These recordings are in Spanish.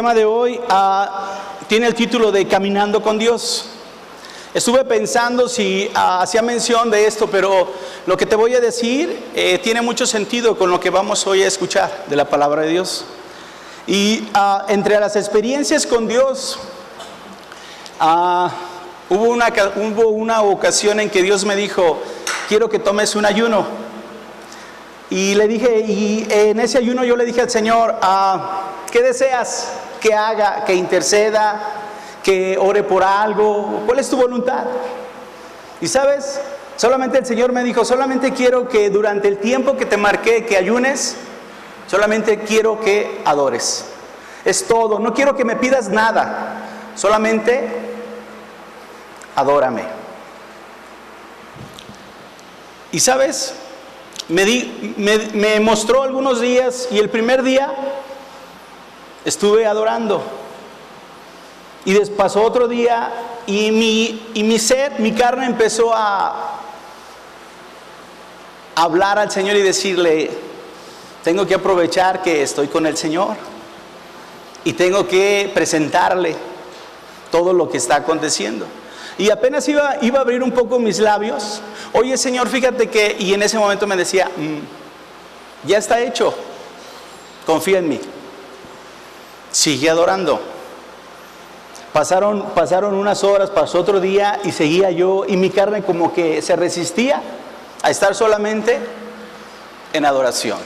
tema de hoy tiene el título de Caminando con Dios. Estuve pensando si hacía mención de esto, pero lo que te voy a decir tiene mucho sentido con lo que vamos hoy a escuchar de la palabra de Dios. Y entre las experiencias con Dios, hubo una ocasión en que Dios me dijo: quiero que tomes un ayuno. Y le dije, y en ese ayuno yo le dije al Señor: ¿qué deseas que haga? ¿Que interceda? ¿Que ore por algo? ¿Cuál es tu voluntad? Y sabes, solamente el Señor me dijo: solamente quiero que durante el tiempo que te marqué que ayunes, solamente quiero que adores. Es todo, no quiero que me pidas nada, solamente adórame. Y sabes, me mostró algunos días, y el primer día estuve adorando. Y después pasó otro día y mi carne empezó a hablar al Señor y decirle: tengo que aprovechar que estoy con el Señor y tengo que presentarle todo lo que está aconteciendo. Y apenas iba a abrir un poco mis labios: oye, Señor, fíjate que... Y en ese momento me decía: ya está hecho, confía en mí. Sigue adorando. Pasaron unas horas, pasó otro día y seguía yo, y mi carne como que se resistía a estar solamente en adoración.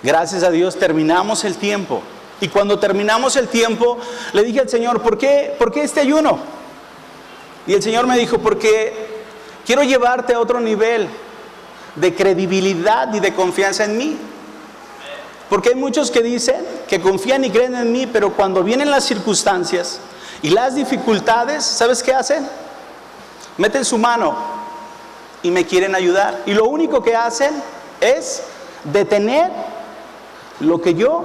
Gracias a Dios terminamos el tiempo. Y cuando terminamos el tiempo, le dije al Señor: ¿por qué este ayuno? Y el Señor me dijo: porque quiero llevarte a otro nivel de credibilidad y de confianza en mí. Porque hay muchos que dicen que confían y creen en mí, pero cuando vienen las circunstancias y las dificultades, ¿sabes qué hacen? Meten su mano y me quieren ayudar. Y lo único que hacen es detener lo que yo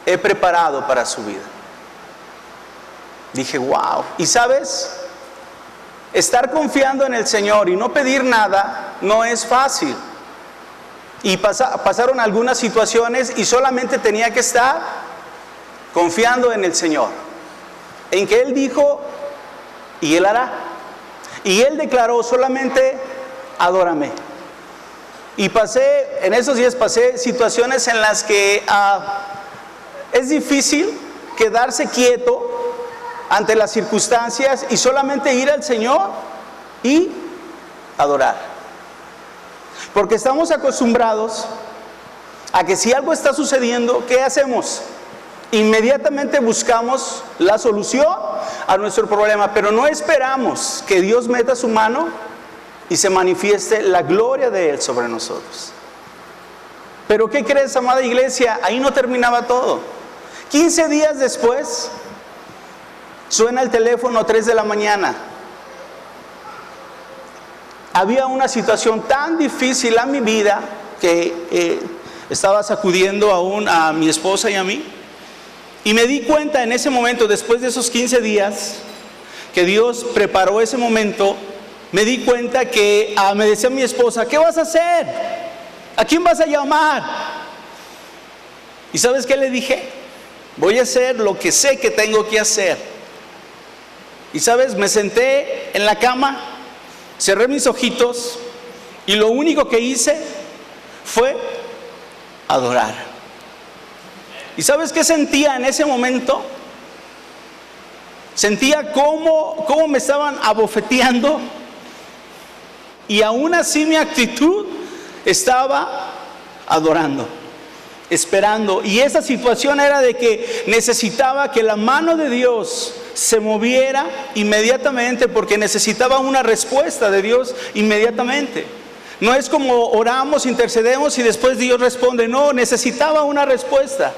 he preparado para su vida. Dije: wow. Y ¿sabes? Estar confiando en el Señor y no pedir nada no es fácil. Y pasaron algunas situaciones y solamente tenía que estar confiando en el Señor, en que Él dijo y Él hará. Y Él declaró: solamente adórame. Y en esos días pasé situaciones en las que es difícil quedarse quieto ante las circunstancias y solamente ir al Señor y adorar. Porque estamos acostumbrados a que si algo está sucediendo, ¿qué hacemos? Inmediatamente buscamos la solución a nuestro problema, pero no esperamos que Dios meta su mano y se manifieste la gloria de Él sobre nosotros. Pero ¿qué crees, amada iglesia? Ahí no terminaba todo. 15 días después, suena el teléfono a 3 de la mañana. Había una situación tan difícil en mi vida que estaba sacudiendo aún a mi esposa y a mí. Y me di cuenta en ese momento, después de esos 15 días, que Dios preparó ese momento. Me di cuenta que me decía mi esposa: ¿qué vas a hacer? ¿A quién vas a llamar? ¿Y sabes qué le dije? Voy a hacer lo que sé que tengo que hacer. Y sabes, me senté en la cama, cerré mis ojitos y lo único que hice fue adorar. ¿Y sabes qué sentía en ese momento? Sentía cómo me estaban abofeteando, y aún así mi actitud estaba adorando, esperando. Y esa situación era de que necesitaba que la mano de Dios se moviera inmediatamente, porque necesitaba una respuesta de Dios inmediatamente. No es como oramos, intercedemos y después Dios responde. No, necesitaba una respuesta.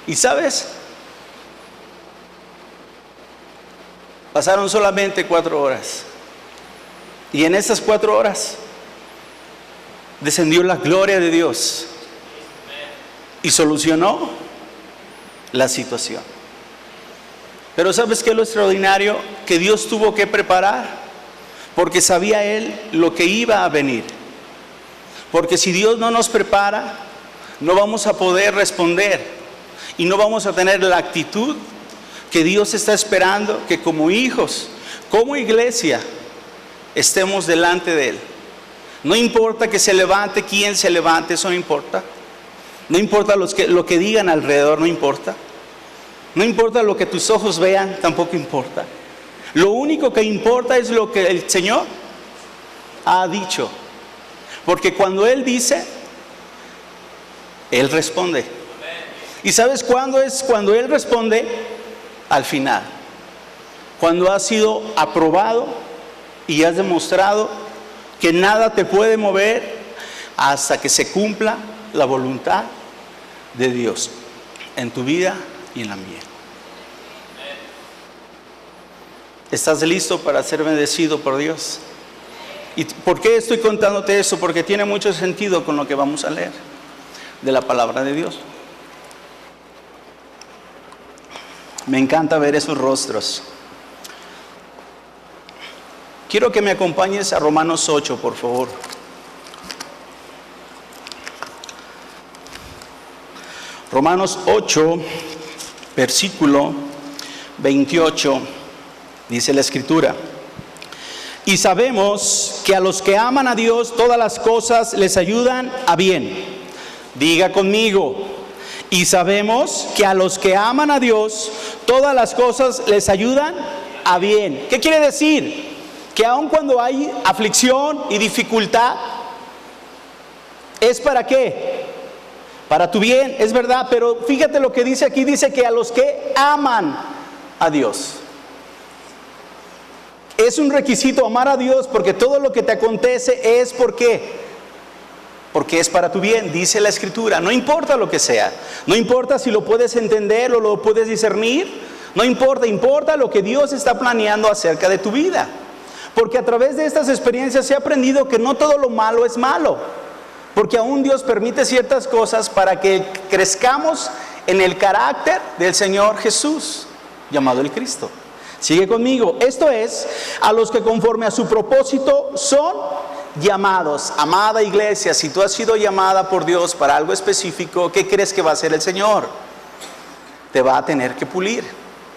¿Y sabes? Pasaron solamente 4 horas. Y en esas 4 horas descendió la gloria de Dios y solucionó la situación. Pero ¿sabes qué es lo extraordinario? Que Dios tuvo que preparar, porque sabía Él lo que iba a venir. Porque si Dios no nos prepara, no vamos a poder responder. y no vamos a tener la actitud que Dios está esperando, que como hijos, como iglesia, estemos delante de Él. No importa que se levante, quién se levante, eso no importa. No importa lo que digan alrededor, no importa. No importa lo que tus ojos vean, tampoco importa. Lo único que importa es lo que el Señor ha dicho. Porque cuando Él dice, Él responde. ¿Y sabes cuándo es cuando Él responde? Al final. Cuando has sido aprobado y has demostrado que nada te puede mover hasta que se cumpla la voluntad de Dios en tu vida y en la mía. ¿Estás listo para ser bendecido por Dios? ¿Y por qué estoy contándote esto? Porque tiene mucho sentido con lo que vamos a leer de la palabra de Dios. Me encanta ver esos rostros. Quiero que me acompañes a Romanos 8, por favor. Romanos 8, versículo 28, dice la Escritura: y sabemos que a los que aman a Dios todas las cosas les ayudan a bien. Diga conmigo: y sabemos que a los que aman a Dios todas las cosas les ayudan a bien. ¿Qué quiere decir? Que aun cuando hay aflicción y dificultad, ¿es para qué? Para tu bien, es verdad, pero fíjate lo que dice aquí, dice que a los que aman a Dios. Es un requisito amar a Dios, porque todo lo que te acontece es ¿por qué? Porque es para tu bien, dice la Escritura. No importa lo que sea, no importa si lo puedes entender o lo puedes discernir, no importa, importa lo que Dios está planeando acerca de tu vida. Porque a través de estas experiencias he aprendido que no todo lo malo es malo. Porque aún Dios permite ciertas cosas para que crezcamos en el carácter del Señor Jesús, llamado el Cristo. Sigue conmigo. Esto es, a los que conforme a su propósito son llamados. Amada iglesia, si tú has sido llamada por Dios para algo específico, ¿qué crees que va a hacer el Señor? Te va a tener que pulir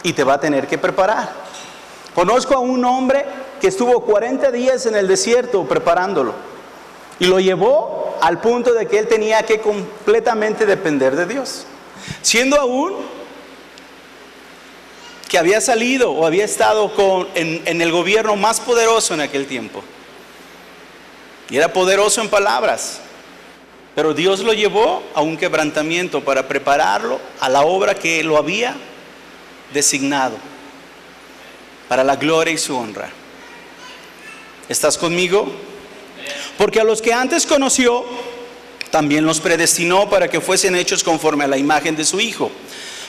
y te va a tener que preparar. Conozco a un hombre que estuvo 40 días en el desierto preparándolo. Y lo llevó al punto de que él tenía que completamente depender de Dios. Siendo aún que había salido o había estado en el gobierno más poderoso en aquel tiempo. Y era poderoso en palabras. Pero Dios lo llevó a un quebrantamiento para prepararlo a la obra que lo había designado. Para la gloria y su honra. ¿Estás conmigo? Porque a los que antes conoció, también los predestinó para que fuesen hechos conforme a la imagen de su Hijo,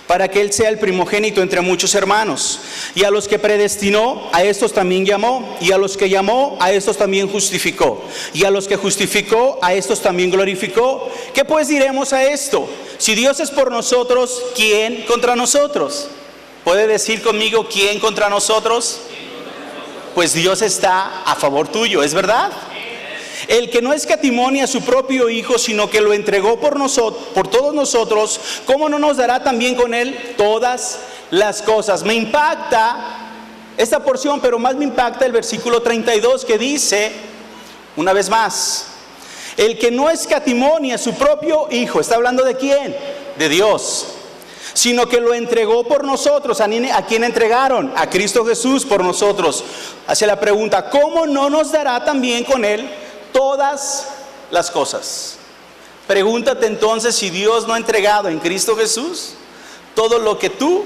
para que Él sea el primogénito entre muchos hermanos. Y a los que predestinó, a estos también llamó. Y a los que llamó, a estos también justificó. Y a los que justificó, a estos también glorificó. ¿Qué pues diremos a esto? Si Dios es por nosotros, ¿quién contra nosotros? ¿Puede decir conmigo quién contra nosotros? Pues Dios está a favor tuyo, ¿es verdad? El que no escatimó a su propio Hijo, sino que lo entregó por todos nosotros, ¿cómo no nos dará también con Él todas las cosas? Me impacta esta porción, pero más me impacta el versículo 32 que dice, una vez más, el que no escatimó a su propio Hijo, ¿está hablando de quién? De Dios. Sino que lo entregó por nosotros. ¿A quién entregaron? A Cristo Jesús por nosotros. Hace la pregunta, ¿cómo no nos dará también con Él todas las cosas? Pregúntate entonces si Dios no ha entregado en Cristo Jesús todo lo que tú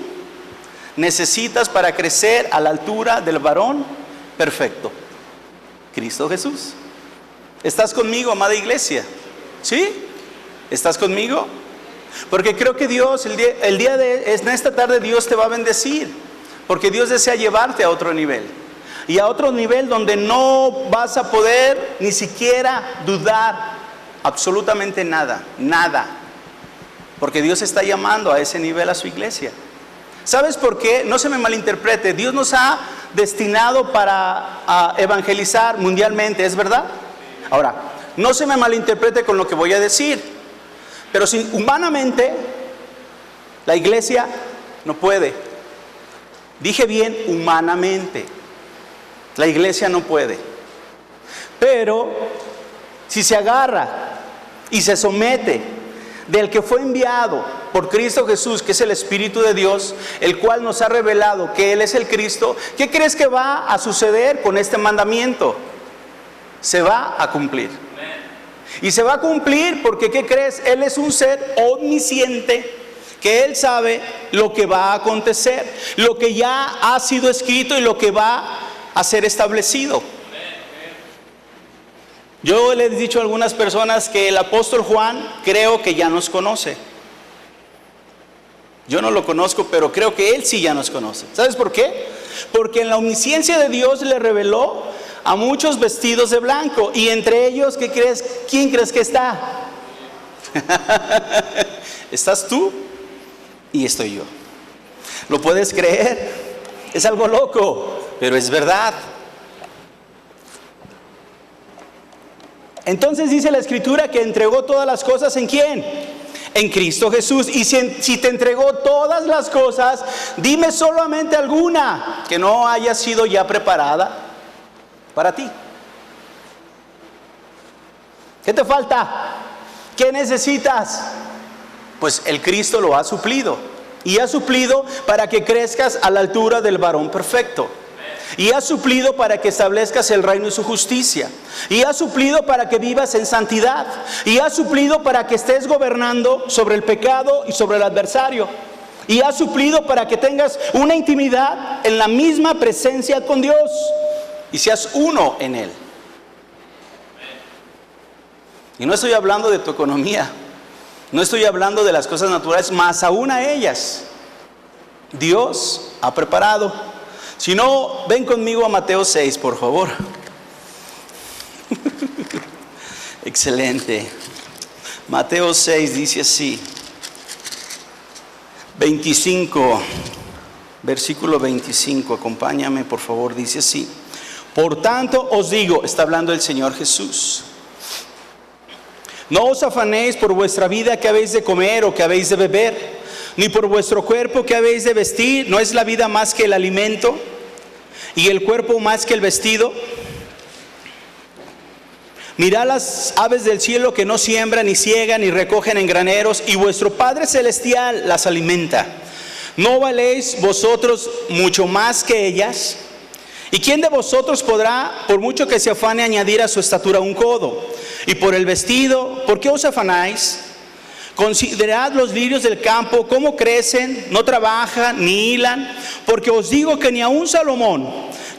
necesitas para crecer a la altura del varón perfecto, Cristo Jesús. ¿Estás conmigo, amada iglesia? ¿Sí? ¿Estás conmigo? Porque creo que Dios, en esta tarde Dios te va a bendecir. Porque Dios desea llevarte a otro nivel. Y a otro nivel donde no vas a poder ni siquiera dudar absolutamente nada. Nada. Porque Dios está llamando a ese nivel a su iglesia. ¿Sabes por qué? No se me malinterprete. Dios nos ha destinado para evangelizar mundialmente, ¿es verdad? Ahora, no se me malinterprete con lo que voy a decir. Pero si humanamente La iglesia no puede. Dije bien, humanamente. La iglesia no puede. Pero si se agarra y se somete del que fue enviado por Cristo Jesús, que es el Espíritu de Dios, el cual nos ha revelado que Él es el Cristo, ¿qué crees que va a suceder con este mandamiento? Se va a cumplir. Y se va a cumplir porque, ¿qué crees? Él es un ser omnisciente, que Él sabe lo que va a acontecer, lo que ya ha sido escrito y lo que va a ser establecido. Yo le he dicho a algunas personas que el apóstol Juan creo que ya nos conoce. Yo no lo conozco, pero creo que él sí ya nos conoce. ¿Sabes por qué? Porque en la omnisciencia de Dios le reveló a muchos vestidos de blanco. Y entre ellos, ¿qué crees? ¿Quién crees que está? Estás tú y estoy yo. ¿Lo puedes creer? Es algo loco, pero es verdad. Entonces dice la Escritura que entregó todas las cosas ¿en quién? En Cristo Jesús. Y si te entregó todas las cosas, dime solamente alguna que no haya sido ya preparada para ti. ¿Qué te falta? ¿Qué necesitas? Pues el Cristo lo ha suplido. Y ha suplido para que crezcas a la altura del varón perfecto. Y ha suplido para que establezcas el reino y su justicia. Y ha suplido para que vivas en santidad. Y ha suplido para que estés gobernando sobre el pecado y sobre el adversario. Y ha suplido para que tengas una intimidad en la misma presencia con Dios. Y seas uno en Él. Y no estoy hablando de tu economía. No estoy hablando de las cosas naturales, más aún a ellas. Dios ha preparado. Si no, ven conmigo a Mateo 6, por favor. Excelente. Mateo 6 dice así. 25, versículo 25, acompáñame por favor, dice así. Por tanto os digo, está hablando el Señor Jesús, no os afanéis por vuestra vida que habéis de comer o que habéis de beber, ni por vuestro cuerpo que habéis de vestir. ¿No es la vida más que el alimento y el cuerpo más que el vestido? Mirad las aves del cielo que no siembran, ni ciegan, ni recogen en graneros, y vuestro Padre Celestial las alimenta. ¿No valéis vosotros mucho más que ellas? ¿Y quién de vosotros podrá, por mucho que se afane, añadir a su estatura un codo? Y por el vestido, ¿por qué os afanáis? Considerad los lirios del campo, cómo crecen, no trabajan ni hilan, porque os digo que ni aun Salomón,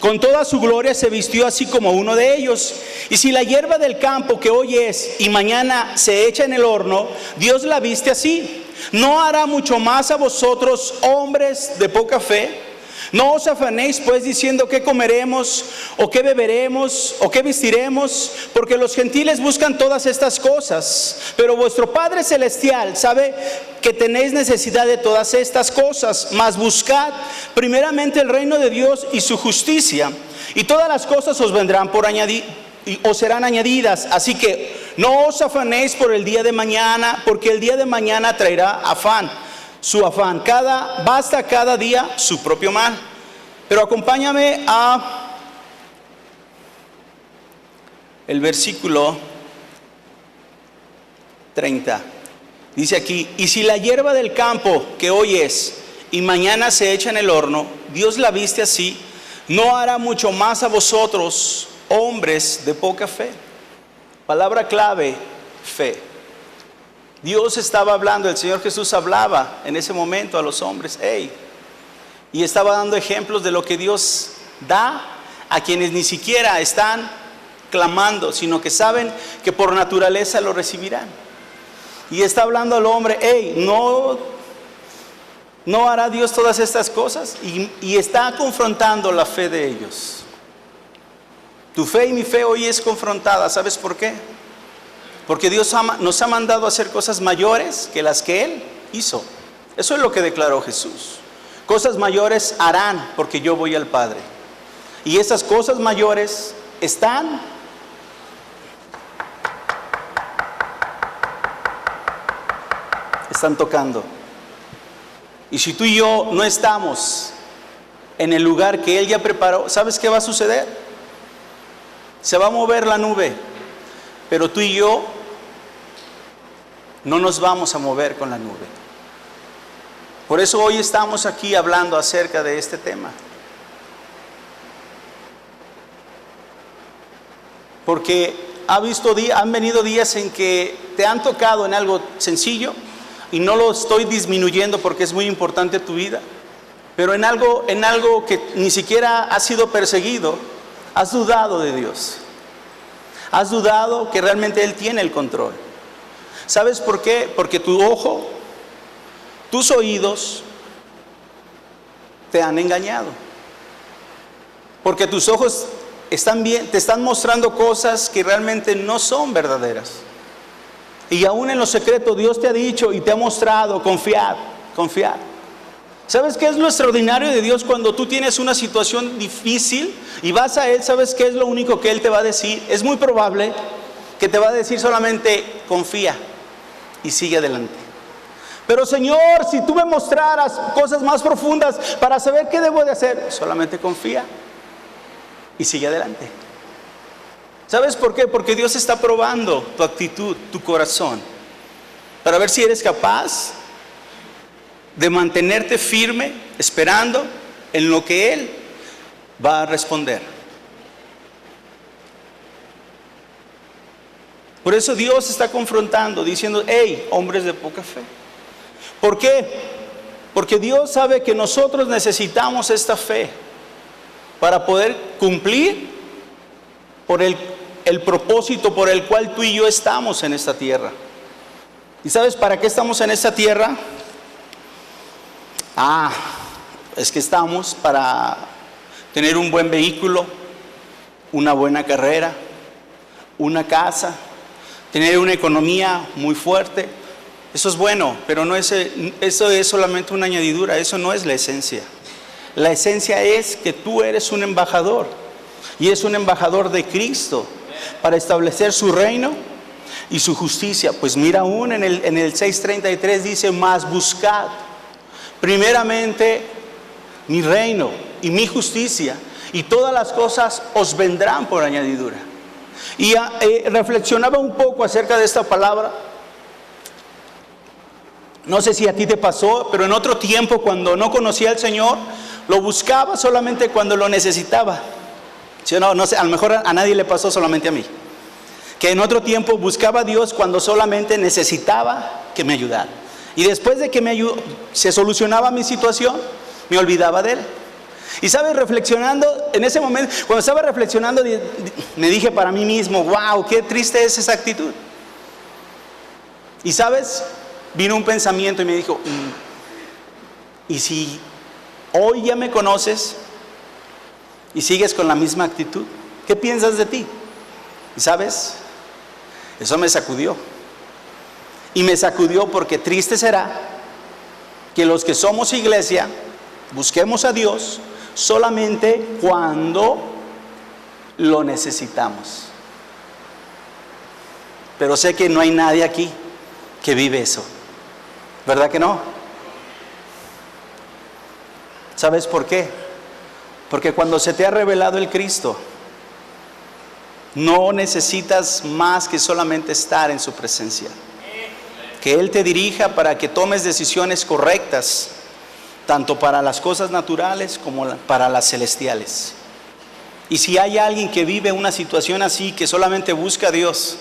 con toda su gloria, se vistió así como uno de ellos. Y si la hierba del campo que hoy es y mañana se echa en el horno, Dios la viste así, ¿no hará mucho más a vosotros, hombres de poca fe? No os afanéis pues diciendo qué comeremos, o qué beberemos, o qué vestiremos, porque los gentiles buscan todas estas cosas, pero vuestro Padre Celestial sabe que tenéis necesidad de todas estas cosas. Mas buscad primeramente el reino de Dios y su justicia, y todas las cosas os vendrán por añadir, y os serán añadidas. Así que no os afanéis por el día de mañana, porque el día de mañana traerá afán. Su afán, basta cada día su propio mal. Pero acompáñame a el versículo 30. Dice aquí, y si la hierba del campo que hoy es y mañana se echa en el horno, Dios la viste así, ¿no hará mucho más a vosotros, hombres de poca fe? Palabra clave, fe. Dios estaba hablando, el Señor Jesús hablaba en ese momento a los hombres, y estaba dando ejemplos de lo que Dios da a quienes ni siquiera están clamando, sino que saben que por naturaleza lo recibirán. Y está hablando al hombre, ¿no hará Dios todas estas cosas? Y está confrontando la fe de ellos. Tu fe y mi fe hoy es confrontada, ¿sabes por qué? Porque Dios nos ha mandado a hacer cosas mayores que las que Él hizo. Eso es lo que declaró Jesús. Cosas mayores harán porque yo voy al Padre. Y esas cosas mayores están tocando. Y si tú y yo no estamos en el lugar que Él ya preparó, ¿sabes qué va a suceder? Se va a mover la nube, pero tú y yo no nos vamos a mover con la nube. Por eso hoy estamos aquí hablando acerca de este tema. Porque han venido días en que te han tocado en algo sencillo, y no lo estoy disminuyendo porque es muy importante tu vida, pero en algo que ni siquiera has sido perseguido, has dudado de Dios. Has dudado que realmente Él tiene el control. ¿Sabes por qué? Porque tu ojo, tus oídos te han engañado. Porque tus ojos te están mostrando cosas que realmente no son verdaderas. Y aún en lo secreto Dios te ha dicho y te ha mostrado, confiar. ¿Sabes qué es lo extraordinario de Dios? Cuando tú tienes una situación difícil y vas a Él, ¿sabes qué es lo único que Él te va a decir? Es muy probable que te va a decir solamente confía y sigue adelante. Pero Señor, si tú me mostraras cosas más profundas para saber qué debo de hacer, solamente confía y sigue adelante. ¿Sabes por qué? Porque Dios está probando tu actitud, tu corazón, para ver si eres capaz de mantenerte firme, esperando en lo que Él va a responder. Por eso Dios está confrontando, diciendo: hey, hombres de poca fe. ¿Por qué? Porque Dios sabe que nosotros necesitamos esta fe para poder cumplir por el propósito por el cual tú y yo estamos en esta tierra. ¿Y sabes para qué estamos en esta tierra? Es que estamos para tener un buen vehículo, una buena carrera, una casa, tener una economía muy fuerte. Eso es bueno, pero eso es solamente una añadidura, eso no es la esencia. La esencia es que tú eres un embajador, y es un embajador de Cristo para establecer su reino y su justicia. Pues mira, aún en el 6:33 dice: mas buscad primeramente mi reino y mi justicia, y todas las cosas os vendrán por añadidura. Y reflexionaba un poco acerca de esta palabra. No sé si a ti te pasó, pero en otro tiempo, cuando no conocía al Señor, lo buscaba solamente cuando lo necesitaba. ¿Sí o no? No sé, a lo mejor a nadie le pasó, solamente a mí. Que en otro tiempo buscaba a Dios cuando solamente necesitaba que me ayudara. Y después de que se solucionaba mi situación, me olvidaba de Él. Y sabes, reflexionando, en ese momento, cuando estaba reflexionando, me dije para mí mismo: wow, qué triste es esa actitud. Y sabes, vino un pensamiento y me dijo: ¿y si hoy ya me conoces y sigues con la misma actitud? ¿Qué piensas de ti? Y sabes, eso me sacudió. Y me sacudió porque triste será que los que somos iglesia busquemos a Dios solamente cuando lo necesitamos. Pero sé que no hay nadie aquí que vive eso, ¿verdad que no? ¿Sabes por qué? Porque cuando se te ha revelado el Cristo, no necesitas más que solamente estar en su presencia. Que Él te dirija para que tomes decisiones correctas, tanto para las cosas naturales como para las celestiales. Y si hay alguien que vive una situación así, que solamente busca a Dios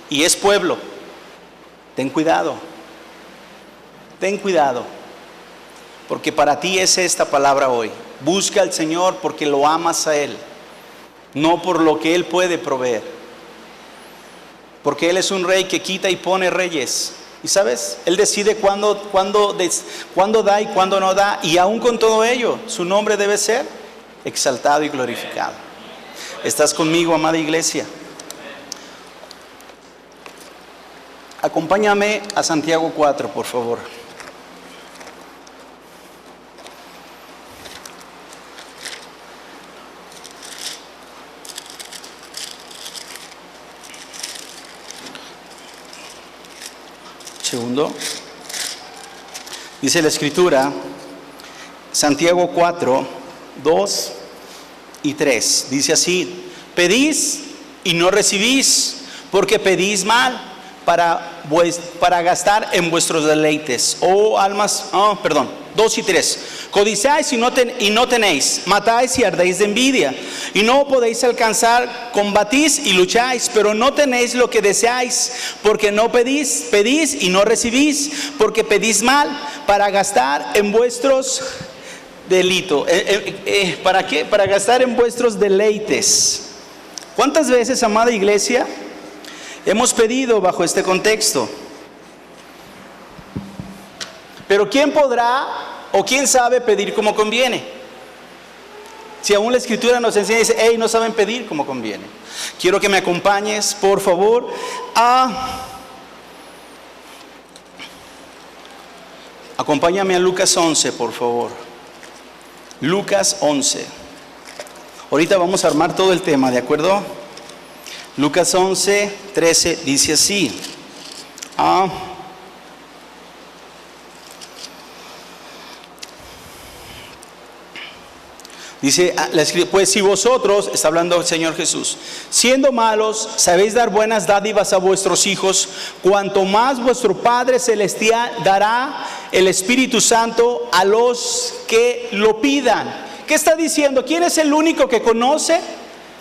y es pueblo, ten cuidado. Ten cuidado, porque para ti es esta palabra hoy. Busca al Señor porque lo amas a Él, no por lo que Él puede proveer. Porque Él es un rey que quita y pone reyes. Y sabes, Él decide cuándo da y cuándo no da. Y aún con todo ello, su nombre debe ser exaltado y glorificado. ¿Estás conmigo, amada iglesia? Acompáñame a Santiago 4, por favor. Segundo, dice la Escritura: Santiago 4, 2 y 3. Dice así: pedís y no recibís, porque pedís mal para gastar en vuestros deleites. 2 y 3. Codiciáis y no tenéis, matáis y ardéis de envidia, y no podéis alcanzar, combatís y lucháis, pero no tenéis lo que deseáis, porque no pedís y no recibís, porque pedís mal para gastar en vuestros delitos. ¿Para qué? Para gastar en vuestros deleites. ¿Cuántas veces, amada iglesia, hemos pedido bajo este contexto? Pero ¿quién podrá o quién sabe pedir como conviene? Si aún la Escritura nos enseña y dice: hey, no saben pedir como conviene. Quiero que me acompañes, por favor, acompáñame a Lucas 11, por favor. Lucas 11. Ahorita vamos a armar todo el tema, ¿de acuerdo? Lucas 11, 13 dice así. Dice, pues si vosotros, está hablando el Señor Jesús, siendo malos, sabéis dar buenas dádivas a vuestros hijos, cuanto más vuestro Padre Celestial dará el Espíritu Santo a los que lo pidan. ¿Qué está diciendo? ¿Quién es el único que conoce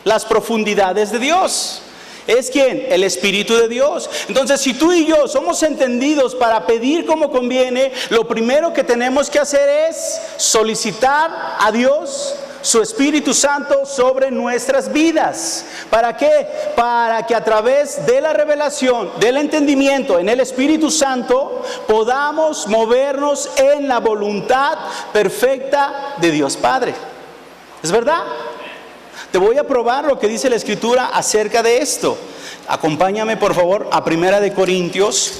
las profundidades de Dios? ¿Es quién? El Espíritu de Dios. Entonces, si tú y yo somos entendidos para pedir como conviene, lo primero que tenemos que hacer es solicitar a Dios su Espíritu Santo sobre nuestras vidas. ¿Para qué? Para que a través de la revelación, del entendimiento en el Espíritu Santo, podamos movernos en la voluntad perfecta de Dios Padre. ¿Es verdad? Te voy a probar lo que dice la Escritura acerca de esto. Acompáñame, por favor, a Primera de Corintios.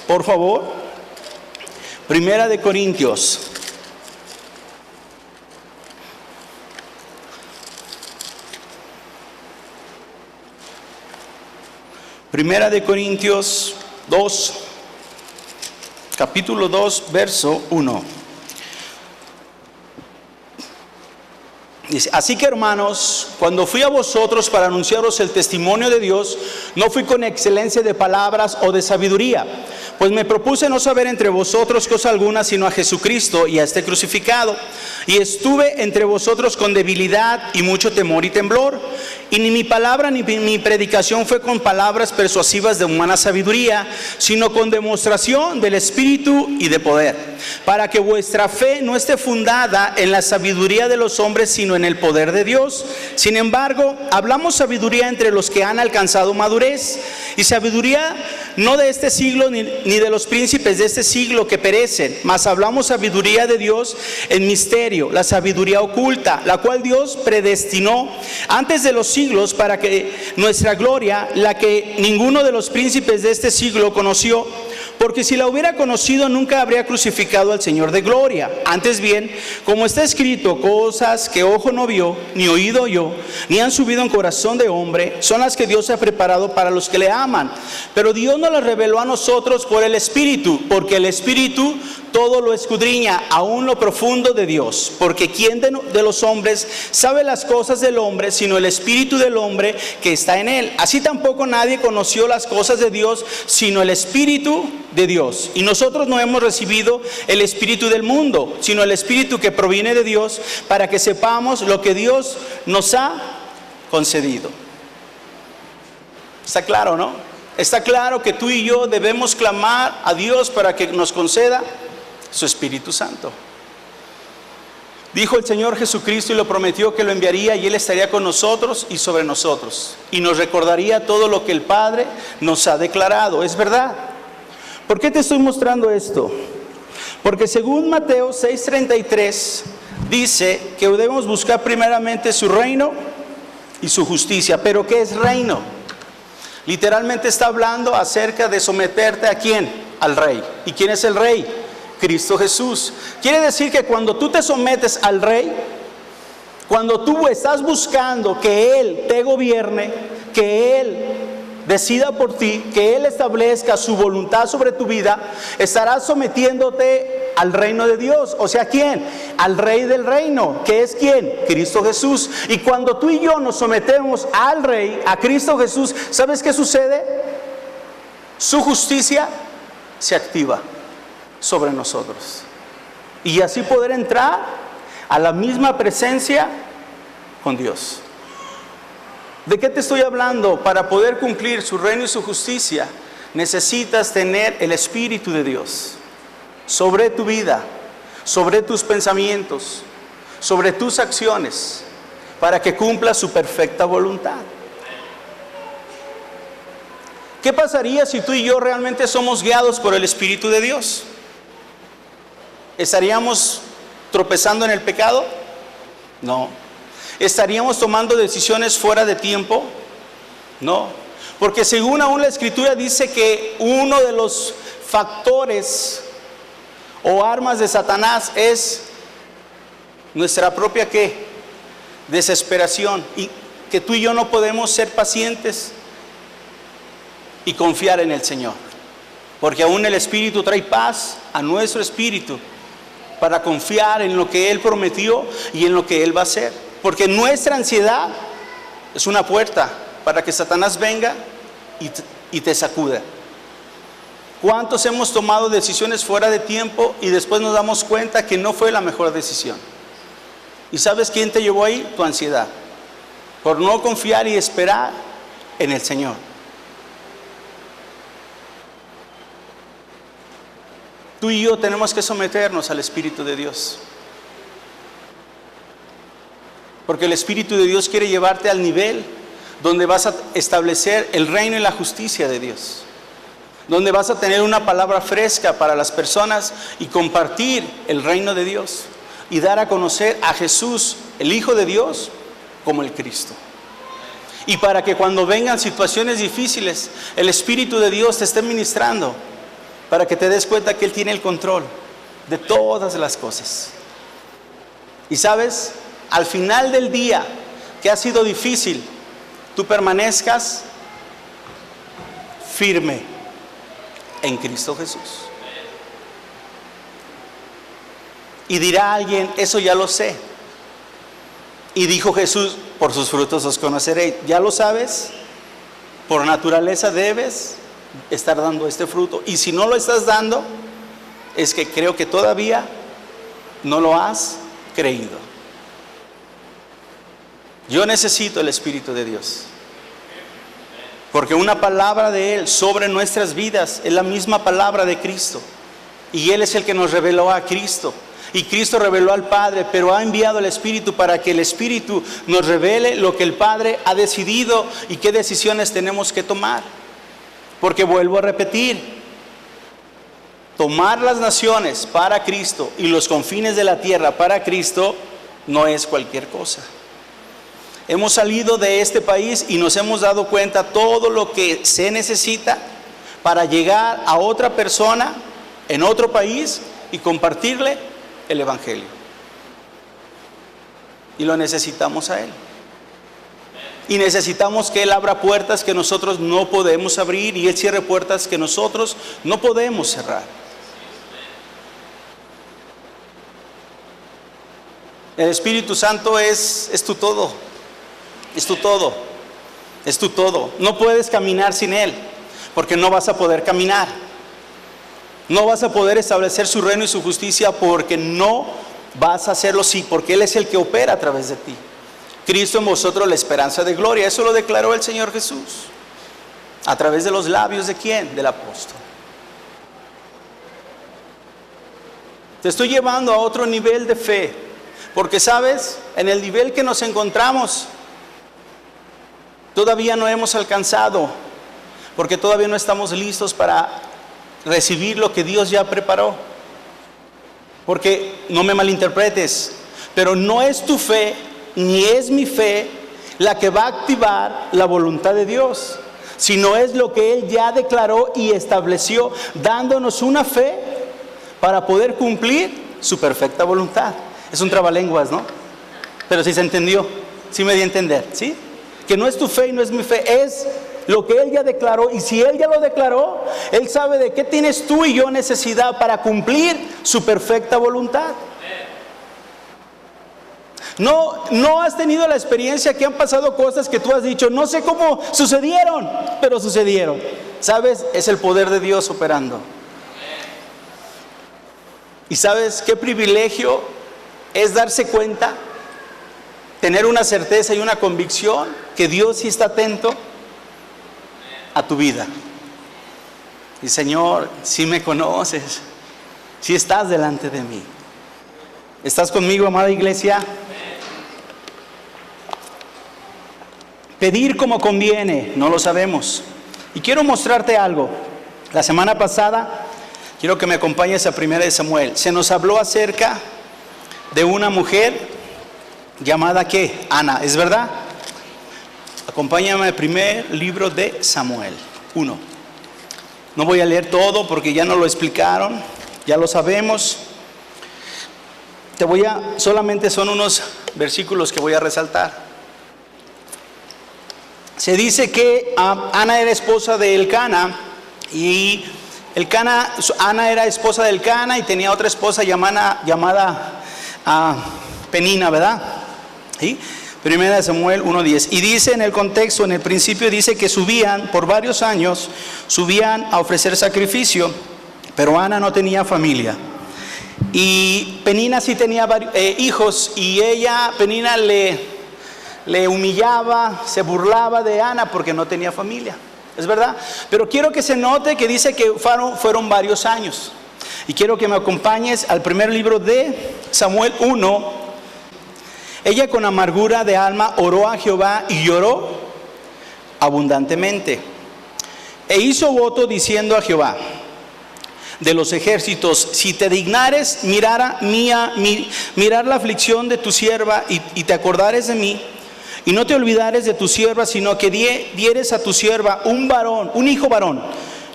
Por favor. Primera de Corintios. Primera de Corintios 2, capítulo 2, verso 1. Dice: así que, hermanos, cuando fui a vosotros para anunciaros el testimonio de Dios, no fui con excelencia de palabras o de sabiduría, pues me propuse no saber entre vosotros cosa alguna sino a Jesucristo y a este crucificado. Y estuve entre vosotros con debilidad y mucho temor y temblor. Y ni mi palabra ni mi predicación fue con palabras persuasivas de humana sabiduría, sino con demostración del Espíritu y de poder, para que vuestra fe no esté fundada en la sabiduría de los hombres, sino en el poder de Dios. Sin embargo, hablamos sabiduría entre los que han alcanzado madurez, y sabiduría no de este siglo ni de los príncipes de este siglo que perecen, mas hablamos sabiduría de Dios en misterio, la sabiduría oculta, la cual Dios predestinó antes de los siglos para que nuestra gloria, la que ninguno de los príncipes de este siglo conoció, porque si la hubiera conocido nunca habría crucificado al Señor de gloria. Antes bien, como está escrito, cosas que ojo no vio, ni oído oyó, ni han subido en corazón de hombre, son las que Dios ha preparado para los que le aman. Pero Dios nos las reveló a nosotros por el Espíritu, porque el Espíritu todo lo escudriña, aún lo profundo de Dios. Porque ¿quién de los hombres sabe las cosas del hombre, sino el Espíritu del hombre que está en él? Así tampoco nadie conoció las cosas de Dios, sino el Espíritu de Dios. Y nosotros no hemos recibido el espíritu del mundo, sino el Espíritu que proviene de Dios, para que sepamos lo que Dios nos ha concedido. ¿Está claro, no? Está claro que tú y yo debemos clamar a Dios para que nos conceda su Espíritu Santo. Dijo el Señor Jesucristo y lo prometió que lo enviaría, y Él estaría con nosotros y sobre nosotros, y nos recordaría todo lo que el Padre nos ha declarado. Es verdad. ¿Por qué te estoy mostrando esto? Porque según Mateo 6:33 dice que debemos buscar primeramente su reino y su justicia. ¿Pero qué es reino? Literalmente está hablando acerca de someterte ¿a quién? Al rey. ¿Y quién es el rey? Cristo Jesús. Quiere decir que cuando tú te sometes al rey, cuando tú estás buscando que Él te gobierne, que Él decida por ti, que Él establezca su voluntad sobre tu vida, estarás sometiéndote al reino de Dios. O sea, ¿quién? Al rey del reino. ¿Que es quién? Cristo Jesús. Y cuando tú y yo nos sometemos al rey, a Cristo Jesús, ¿sabes qué sucede? Su justicia se activa sobre nosotros. Y así poder entrar a la misma presencia con Dios. ¿De qué te estoy hablando? Para poder cumplir su reino y su justicia, necesitas tener el Espíritu de Dios sobre tu vida, sobre tus pensamientos, sobre tus acciones, para que cumpla su perfecta voluntad. ¿Qué pasaría si tú y yo realmente somos guiados por el Espíritu de Dios? ¿Estaríamos tropezando en el pecado? No. ¿Estaríamos tomando decisiones fuera de tiempo? No. Porque según aún la Escritura dice que uno de los factores o armas de Satanás es nuestra propia ¿qué? Desesperación. Y que tú y yo no podemos ser pacientes y confiar en el Señor. Porque aún el Espíritu trae paz a nuestro espíritu para confiar en lo que Él prometió y en lo que Él va a hacer. Porque nuestra ansiedad es una puerta para que Satanás venga y te sacuda. ¿Cuántos hemos tomado decisiones fuera de tiempo y después nos damos cuenta que no fue la mejor decisión? ¿Y sabes quién te llevó ahí? Tu ansiedad, por no confiar y esperar en el Señor. Tú y yo tenemos que someternos al Espíritu de Dios. Porque el Espíritu de Dios quiere llevarte al nivel donde vas a establecer el reino y la justicia de Dios. Donde vas a tener una palabra fresca para las personas y compartir el reino de Dios. Y dar a conocer a Jesús, el Hijo de Dios, como el Cristo. Y para que cuando vengan situaciones difíciles, el Espíritu de Dios te esté ministrando. Para que te des cuenta que Él tiene el control de todas las cosas. Y sabes, al final del día, que ha sido difícil, tú permanezcas firme en Cristo Jesús. Y dirá alguien, eso ya lo sé. Y dijo Jesús, por sus frutos os conoceréis. ¿Ya lo sabes? Por naturaleza debes estar dando este fruto. Y si no lo estás dando, es que creo que todavía no lo has creído. Yo necesito el Espíritu de Dios. Porque una palabra de Él sobre nuestras vidas es la misma palabra de Cristo. Y Él es el que nos reveló a Cristo. Y Cristo reveló al Padre, pero ha enviado el Espíritu para que el Espíritu nos revele lo que el Padre ha decidido y qué decisiones tenemos que tomar. Porque vuelvo a repetir, tomar las naciones para Cristo y los confines de la tierra para Cristo no es cualquier cosa. Hemos salido de este país y nos hemos dado cuenta todo lo que se necesita para llegar a otra persona en otro país y compartirle el Evangelio. Y lo necesitamos a Él. Y necesitamos que Él abra puertas que nosotros no podemos abrir y Él cierre puertas que nosotros no podemos cerrar. El Espíritu Santo es tu todo. Es tu todo. Es tu todo. No puedes caminar sin Él, porque no vas a poder caminar. No vas a poder establecer su reino y su justicia porque no vas a hacerlo porque Él es el que opera a través de ti. Cristo en vosotros la esperanza de gloria. Eso lo declaró el Señor Jesús. ¿A través de los labios de quién? Del apóstol. Te estoy llevando a otro nivel de fe. Porque sabes, en el nivel que nos encontramos, todavía no hemos alcanzado. Porque todavía no estamos listos para recibir lo que Dios ya preparó. Porque no me malinterpretes, pero no es tu fe ni es mi fe la que va a activar la voluntad de Dios, sino es lo que Él ya declaró y estableció, dándonos una fe para poder cumplir su perfecta voluntad. Es un trabalenguas, ¿no? Pero sí se entendió, sí me di a entender, ¿sí? Que no es tu fe y no es mi fe, es lo que Él ya declaró, y si Él ya lo declaró, Él sabe de qué tienes tú y yo necesidad para cumplir su perfecta voluntad. No has tenido la experiencia que han pasado cosas que tú has dicho, no sé cómo sucedieron, pero sucedieron. ¿Sabes? Es el poder de Dios operando. ¿Y sabes qué privilegio es darse cuenta, tener una certeza y una convicción que Dios sí está atento a tu vida? Y Señor, si me conoces, si estás delante de mí. ¿Estás conmigo, amada iglesia? Pedir como conviene, no lo sabemos. Y quiero mostrarte algo. La semana pasada, quiero que me acompañes a 1 Samuel. Se nos habló acerca de una mujer llamada ¿qué? Ana, ¿es verdad? Acompáñame al primer libro de Samuel 1. No voy a leer todo porque ya nos lo explicaron, ya lo sabemos. Solamente son unos versículos que voy a resaltar. Se dice que Ana era esposa de Elcana, y Ana era esposa de Elcana y tenía otra esposa llamada Penina, ¿verdad? ¿Sí? 1 Samuel 1:10. Y dice en el contexto, en el principio dice que por varios años, subían a ofrecer sacrificio, pero Ana no tenía familia. Y Penina sí tenía hijos, y Penina le humillaba, se burlaba de Ana porque no tenía familia. ¿Es verdad? Pero quiero que se note que dice que fueron varios años. Y quiero que me acompañes al primer libro de Samuel 1. Ella con amargura de alma oró a Jehová y lloró abundantemente. E hizo voto diciendo a Jehová de los ejércitos: si te dignares mirar la aflicción de tu sierva y te acordares de mí, y no te olvidares de tu sierva, sino que dieres a tu sierva un hijo varón,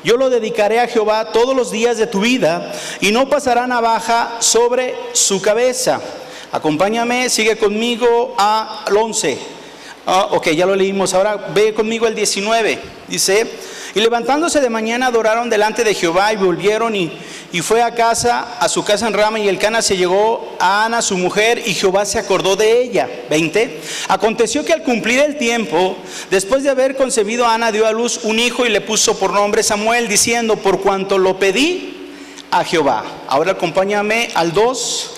yo lo dedicaré a Jehová todos los días de tu vida, y no pasará navaja sobre su cabeza. Acompáñame, sigue conmigo al 11. Ok, ya lo leímos. Ahora ve conmigo al 19. Dice: y levantándose de mañana adoraron delante de Jehová, y volvieron y fue a su casa en Rama, y Elcana se llegó a Ana su mujer, y Jehová se acordó de ella. 20. Aconteció que al cumplir el tiempo, después de haber concebido, Ana dio a luz un hijo y le puso por nombre Samuel, diciendo: por cuanto lo pedí a Jehová. Ahora acompáñame al 2.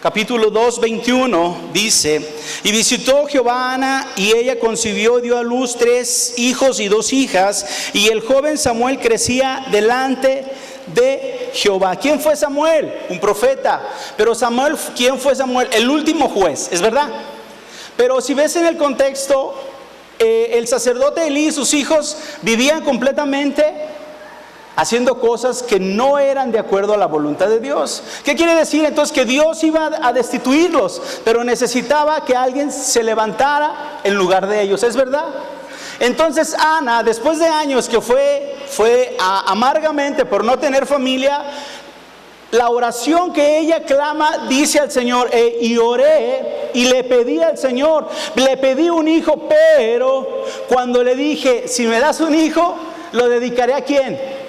Capítulo 2, 21, dice: y visitó Jehová a Ana, y ella concibió y dio a luz 3 hijos y 2 hijas, y el joven Samuel crecía delante de Jehová. ¿Quién fue Samuel? Un profeta. Pero Samuel, ¿quién fue Samuel? El último juez, ¿es verdad? Pero si ves en el contexto, el sacerdote Elí y sus hijos vivían completamente haciendo cosas que no eran de acuerdo a la voluntad de Dios. ¿Qué quiere decir entonces? Que Dios iba a destituirlos, pero necesitaba que alguien se levantara en lugar de ellos, ¿es verdad? Entonces Ana, después de años que fue amargamente por no tener familia, la oración que ella clama, dice al Señor: y oré y le pedí al Señor, le pedí un hijo, pero cuando le dije: si me das un hijo, lo dedicaré ¿a quién?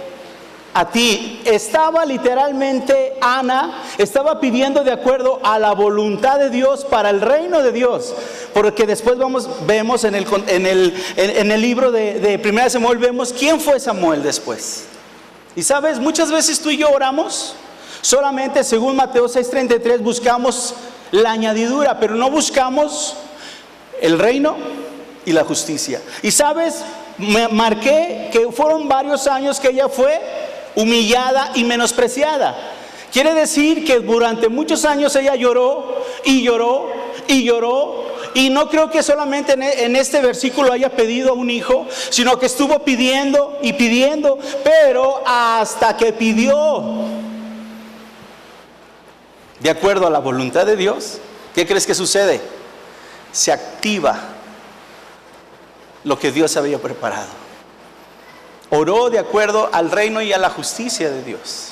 A ti. Estaba literalmente, Ana estaba pidiendo de acuerdo a la voluntad de Dios para el reino de Dios, porque después vemos en el libro de 1 Samuel, vemos quién fue Samuel después. Y sabes, muchas veces tú y yo oramos solamente, según Mateo 6:33, buscamos la añadidura, pero no buscamos el reino y la justicia. Y sabes, me marqué que fueron varios años que ella fue humillada y menospreciada. Quiere decir que durante muchos años ella lloró y lloró y lloró, y no creo que solamente en este versículo haya pedido un hijo, sino que estuvo pidiendo y pidiendo, pero hasta que pidió de acuerdo a la voluntad de Dios, ¿qué crees que sucede? Se activa lo que Dios había preparado. Oró de acuerdo al reino y a la justicia de Dios.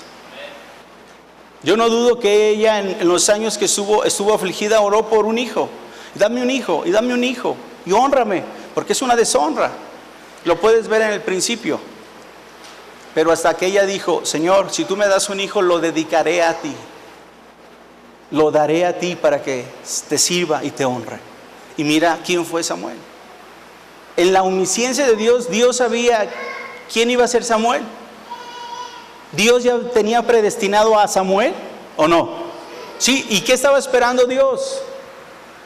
Yo no dudo que ella en los años que estuvo afligida, oró por un hijo. Dame un hijo, y dame un hijo, y hónrame, porque es una deshonra. Lo puedes ver en el principio. Pero hasta que ella dijo, Señor, si tú me das un hijo, lo dedicaré a ti. Lo daré a ti para que te sirva y te honre. Y mira quién fue Samuel. En la omnisciencia de Dios, Dios sabía quién iba a ser Samuel. ¿Dios ya tenía predestinado a Samuel o no? Sí, ¿y qué estaba esperando Dios?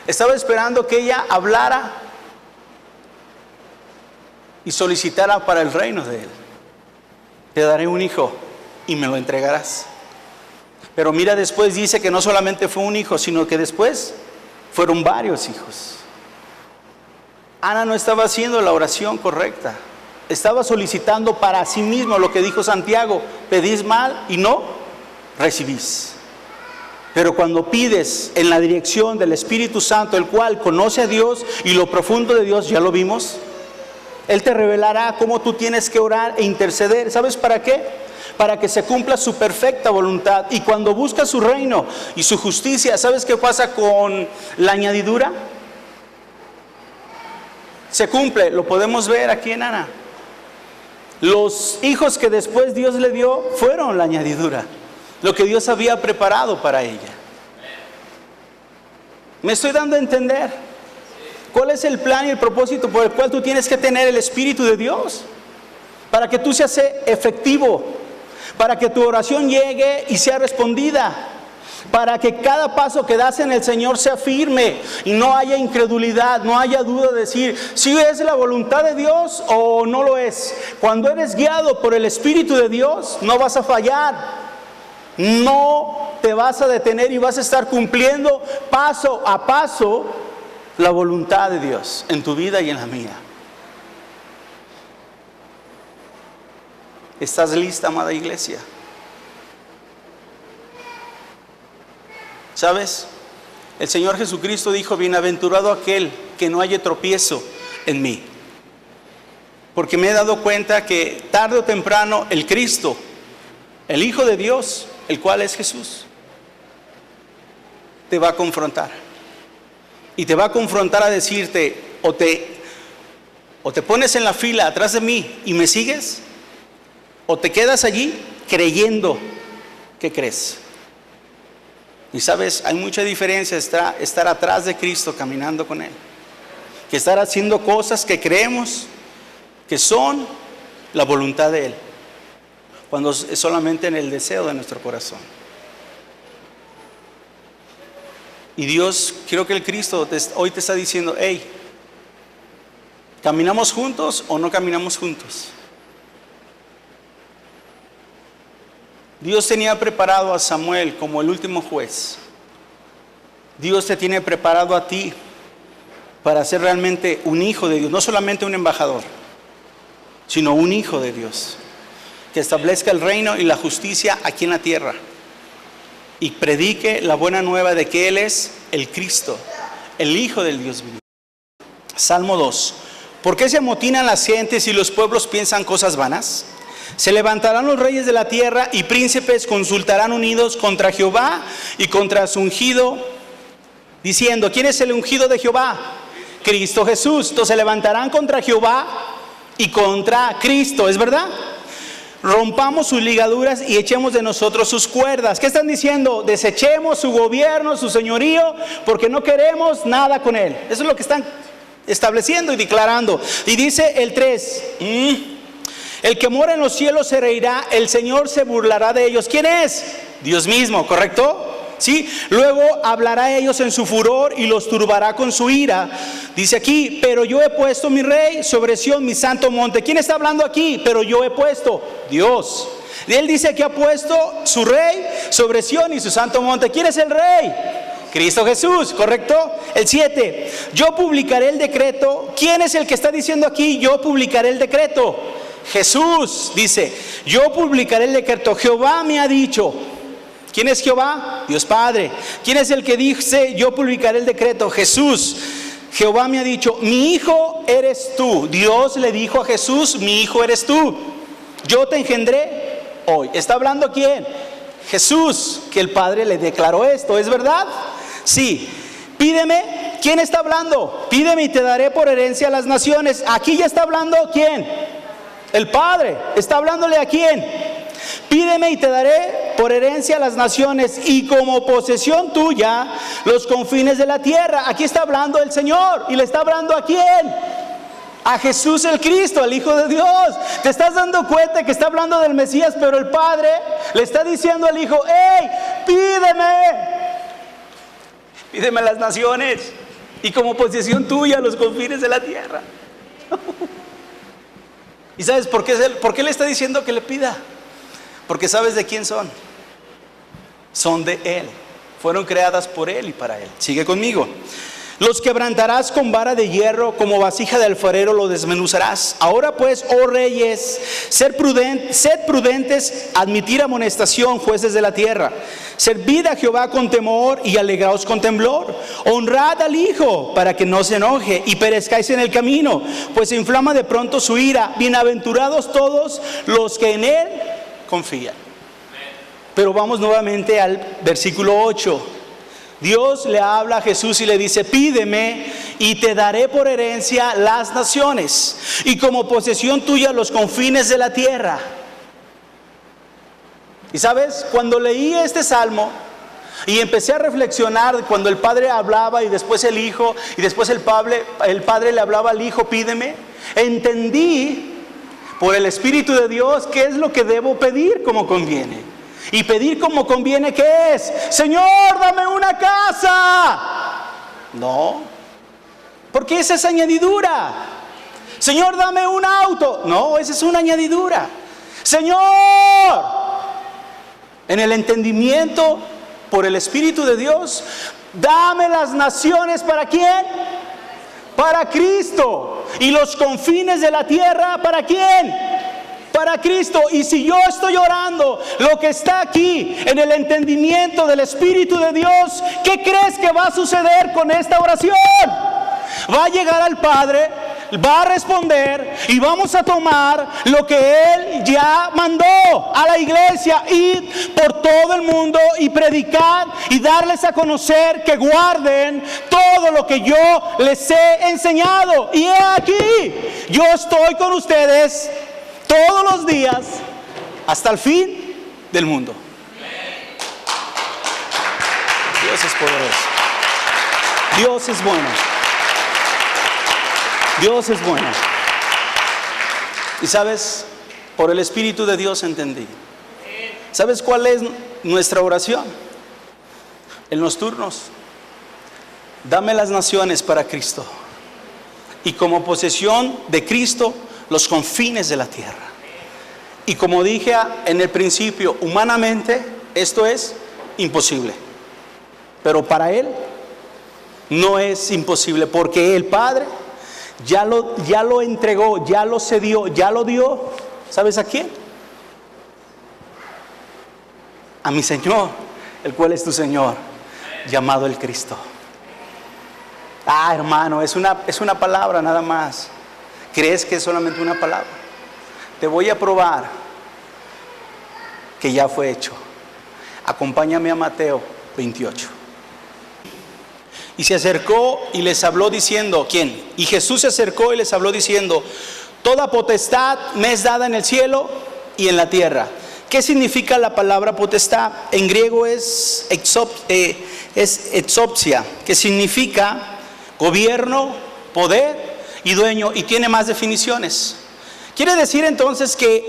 Estaba esperando que ella hablara y solicitara para el reino de él. Te daré un hijo y me lo entregarás. Pero mira, después dice que no solamente fue un hijo, sino que después fueron varios hijos. Ana no estaba haciendo la oración correcta. Estaba solicitando para sí mismo lo que dijo Santiago: pedís mal y no recibís. Pero cuando pides en la dirección del Espíritu Santo, el cual conoce a Dios y lo profundo de Dios, ya lo vimos, Él te revelará cómo tú tienes que orar e interceder. ¿Sabes para qué? Para que se cumpla su perfecta voluntad. Y cuando buscas su reino y su justicia, ¿sabes qué pasa con la añadidura? Se cumple, lo podemos ver aquí en Ana. Los hijos que después Dios le dio fueron la añadidura, lo que Dios había preparado para ella. ¿Me estoy dando a entender? ¿Cuál es el plan y el propósito por el cual tú tienes que tener el Espíritu de Dios? Para que tú seas efectivo, para que tu oración llegue y sea respondida, para que cada paso que das en el Señor sea firme y no haya incredulidad, no haya duda de decir si es la voluntad de Dios o no lo es. Cuando eres guiado por el Espíritu de Dios, no vas a fallar, no te vas a detener y vas a estar cumpliendo paso a paso la voluntad de Dios en tu vida y en la mía. ¿Estás lista, amada iglesia? ¿Sabes? El Señor Jesucristo dijo: bienaventurado aquel que no haya tropiezo en mí. Porque me he dado cuenta que tarde o temprano el Cristo, el Hijo de Dios, el cual es Jesús, te va a confrontar. Y te va a confrontar a decirte: o te pones en la fila atrás de mí y me sigues, o te quedas allí creyendo que crees. Y sabes, hay mucha diferencia estar atrás de Cristo caminando con Él, que estar haciendo cosas que creemos que son la voluntad de Él, cuando es solamente en el deseo de nuestro corazón. Y Dios, creo que el Cristo hoy te está diciendo: hey, ¿caminamos juntos o no caminamos juntos? Dios tenía preparado a Samuel como el último juez. Dios te tiene preparado a ti para ser realmente un hijo de Dios, no solamente un embajador, sino un hijo de Dios, que establezca el reino y la justicia aquí en la tierra y predique la buena nueva de que Él es el Cristo, el Hijo del Dios vivo. Salmo 2. ¿Por qué se amotinan las gentes y los pueblos piensan cosas vanas? Se levantarán los reyes de la tierra y príncipes consultarán unidos contra Jehová y contra su ungido, diciendo: ¿quién es el ungido de Jehová? Cristo Jesús. Entonces se levantarán contra Jehová y contra Cristo, ¿es verdad? Rompamos sus ligaduras y echemos de nosotros sus cuerdas. ¿Qué están diciendo? Desechemos su gobierno, su señorío, porque no queremos nada con Él. Eso es lo que están estableciendo y declarando. Y dice el 3: el que mora en los cielos se reirá, el Señor se burlará de ellos. ¿Quién es? Dios mismo, ¿correcto? ¿Sí? Luego hablará a ellos en su furor y los turbará con su ira. Dice aquí: pero yo he puesto mi rey sobre Sión, mi santo monte. ¿Quién está hablando aquí? Pero yo he puesto, Dios. Y Él dice que ha puesto su rey sobre Sión y su santo monte. ¿Quién es el rey? Cristo Jesús, ¿correcto? El 7: yo publicaré el decreto. ¿Quién es el que está diciendo aquí: yo publicaré el decreto? Jesús dice: yo publicaré el decreto. Jehová me ha dicho. ¿Quién es Jehová? Dios Padre. ¿Quién es el que dice: yo publicaré el decreto? Jesús. Jehová me ha dicho: mi hijo eres tú. Dios le dijo a Jesús: mi hijo eres tú. Yo te engendré hoy. ¿Está hablando quién? Jesús, que el Padre le declaró esto. ¿Es verdad? Sí. Pídeme ¿Quién está hablando? Pídeme y te daré por herencia las naciones. Aquí ya está hablando ¿quién? El Padre. ¿Está hablándole a quién? Pídeme y te daré por herencia las naciones y como posesión tuya los confines de la tierra. Aquí está hablando el Señor. ¿Y le está hablando a quién? A Jesús el Cristo, al Hijo de Dios. ¿Te estás dando cuenta que está hablando del Mesías, pero el Padre le está diciendo al Hijo: ¡hey, pídeme las naciones y como posesión tuya los confines de la tierra? ¿Y sabes por qué le está diciendo que le pida? Porque sabes de quién son. Son de Él. Fueron creadas por Él y para Él. Sigue conmigo. Los quebrantarás con vara de hierro, como vasija de alfarero lo desmenuzarás. Ahora pues, oh reyes, sed prudentes, admitir amonestación, jueces de la tierra. Servid a Jehová con temor y alegraos con temblor. Honrad al Hijo para que no se enoje y perezcáis en el camino, pues se inflama de pronto su ira. Bienaventurados todos los que en Él confían. Pero vamos nuevamente al versículo 8. Dios le habla a Jesús y le dice: pídeme y te daré por herencia las naciones y como posesión tuya los confines de la tierra. Y sabes, cuando leí este salmo y empecé a reflexionar, cuando el Padre hablaba y después el Hijo y después el Padre le hablaba al Hijo: pídeme, entendí por el Espíritu de Dios qué es lo que debo pedir como conviene. Y pedir como conviene, ¿qué es? Señor, dame una casa. No, porque esa es añadidura. Señor, dame un auto. No, esa es una añadidura. Señor, en el entendimiento por el Espíritu de Dios, dame las naciones. ¿Para quién? Para Cristo. Y los confines de la tierra, ¿para quién? Para Cristo. Y si yo estoy orando lo que está aquí en el entendimiento del Espíritu de Dios, ¿qué crees que va a suceder con esta oración? Va a llegar al Padre, va a responder y vamos a tomar lo que Él ya mandó a la iglesia: ir por todo el mundo y predicar y darles a conocer que guarden todo lo que yo les he enseñado. Y he aquí, yo estoy con ustedes todos los días hasta el fin del mundo. Dios es poderoso. Dios es bueno. Dios es bueno. Y sabes, por el Espíritu de Dios entendí. ¿Sabes cuál es nuestra oración? En los turnos: dame las naciones para Cristo y como posesión de Cristo los confines de la tierra. Y como dije en el principio, humanamente esto es imposible, pero para Él no es imposible, porque el Padre ya lo entregó, ya lo cedió, ya lo dio. ¿Sabes a quién? A mi Señor, el cual es tu Señor, llamado el Cristo. Hermano, es una palabra nada más. ¿Crees que es solamente una palabra? Te voy a probar que ya fue hecho. Acompáñame a Mateo 28. Y se acercó y les habló diciendo, ¿quién? Y Jesús se acercó y les habló diciendo: toda potestad me es dada en el cielo y en la tierra. ¿Qué significa la palabra potestad? En griego es exopsia, que significa gobierno, poder y dueño, y tiene más definiciones. Quiere decir entonces que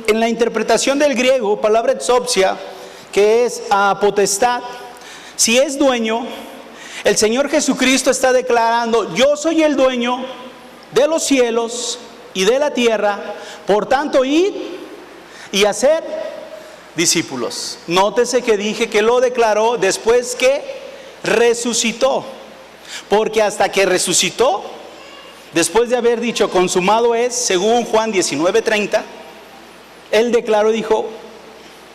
en la interpretación del griego, palabra exopsia, que es potestad, si es dueño, el Señor Jesucristo está declarando: yo soy el dueño de los cielos y de la tierra, por tanto id y hacer discípulos. Nótese que dije que lo declaró después que resucitó, porque hasta que resucitó, después de haber dicho consumado es, según Juan 19:30, Él declaró y dijo: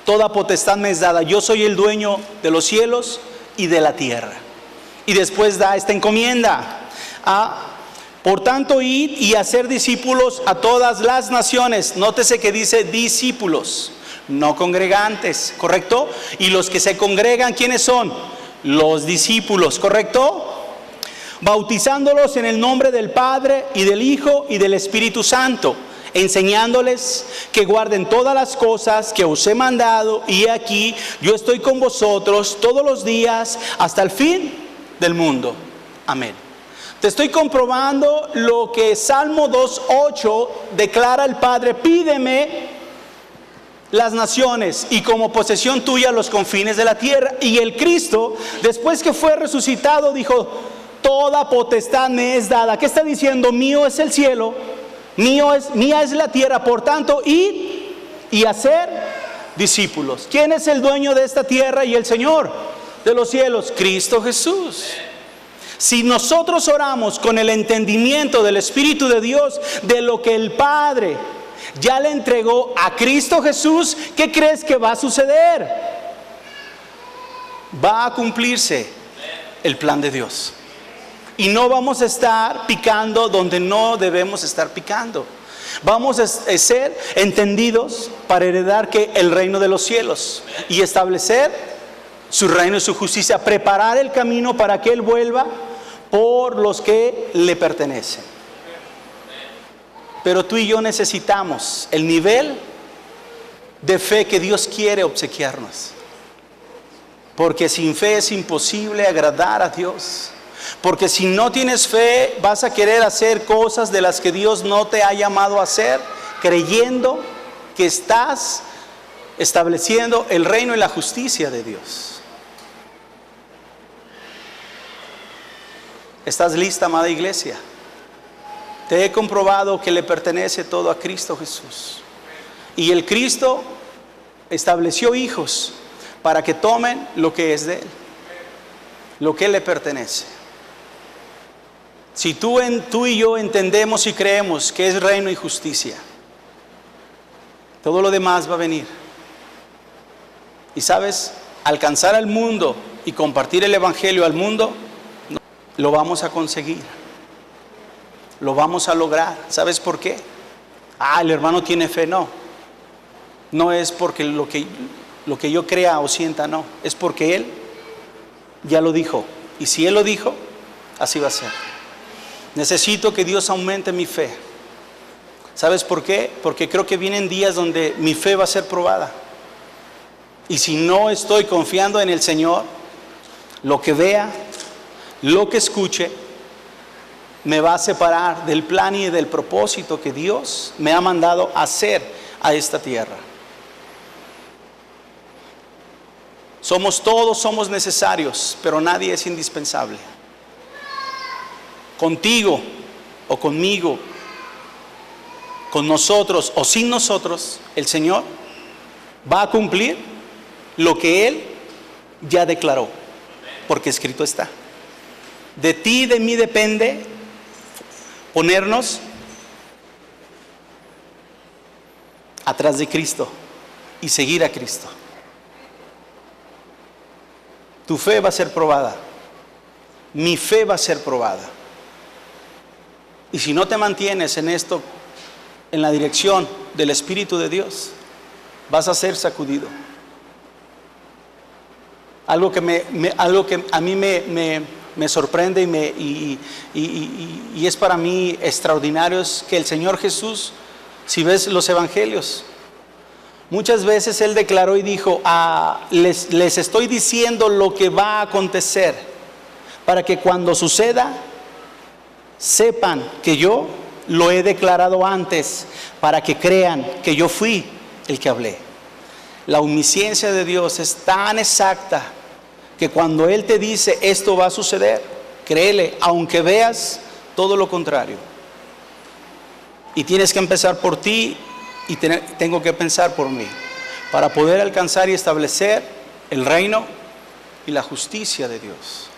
toda potestad me es dada, yo soy el dueño de los cielos y de la tierra. Y después da esta encomienda: por tanto, id y hacer discípulos a todas las naciones. Nótese que dice discípulos, no congregantes, ¿correcto? Y los que se congregan, ¿quiénes son? Los discípulos, ¿correcto? bautizándolos en el nombre del Padre y del Hijo y del Espíritu Santo, enseñándoles que guarden todas las cosas que os he mandado, y aquí yo estoy con vosotros todos los días hasta el fin del mundo. Amén. Te estoy comprobando lo que Salmo 2:8 declara el Padre: pídeme las naciones y como posesión tuya los confines de la tierra. Y el Cristo, después que fue resucitado, dijo: toda potestad me es dada. ¿Qué está diciendo? Mío es el cielo, mía es la tierra, por tanto, id y hacer discípulos. ¿Quién es el dueño de esta tierra y el Señor de los cielos? Cristo Jesús. Si nosotros oramos con el entendimiento del Espíritu de Dios, de lo que el Padre ya le entregó a Cristo Jesús, ¿qué crees que va a suceder? Va a cumplirse el plan de Dios. Y no vamos a estar picando donde no debemos estar picando. Vamos a ser entendidos para heredar que el reino de los cielos y establecer su reino y su justicia, preparar el camino para que Él vuelva por los que le pertenecen. Pero tú y yo necesitamos el nivel de fe que Dios quiere obsequiarnos, porque sin fe es imposible agradar a Dios. Porque si no tienes fe, vas a querer hacer cosas de las que Dios no te ha llamado a hacer, creyendo que estás estableciendo el reino y la justicia de Dios. ¿Estás lista, amada iglesia? Te he comprobado que le pertenece todo a Cristo Jesús. Y el Cristo estableció hijos para que tomen lo que es de Él, lo que le pertenece. Si tú y yo entendemos y creemos que es reino y justicia, todo lo demás va a venir. Y sabes, alcanzar al mundo y compartir el evangelio al mundo, lo vamos a conseguir, lo vamos a lograr. ¿Sabes por qué? El hermano tiene fe. No es porque lo que yo crea o sienta, no, es porque Él ya lo dijo, y si Él lo dijo, así va a ser. Necesito que Dios aumente mi fe. ¿Sabes por qué? Porque creo que vienen días donde mi fe va a ser probada. Y si no estoy confiando en el Señor, lo que vea, lo que escuche, me va a separar del plan y del propósito que Dios me ha mandado hacer a esta tierra. Todos somos necesarios, pero nadie es indispensable. Contigo o conmigo, con nosotros o sin nosotros, el Señor va a cumplir lo que Él ya declaró, porque escrito está. De ti y de mí depende ponernos atrás de Cristo y seguir a Cristo. Tu fe va a ser probada, mi fe va a ser probada. Y si no te mantienes en esto, en la dirección del Espíritu de Dios, vas a ser sacudido. Algo que a mí me sorprende y es para mí extraordinario es que el Señor Jesús, si ves los evangelios, muchas veces Él declaró y dijo: les estoy diciendo lo que va a acontecer, para que cuando suceda sepan que yo lo he declarado antes, para que crean que yo fui el que hablé. La omnisciencia de Dios es tan exacta que cuando Él te dice esto va a suceder, créele, aunque veas todo lo contrario. Y tienes que empezar por ti y tengo que pensar por mí, para poder alcanzar y establecer el reino y la justicia de Dios.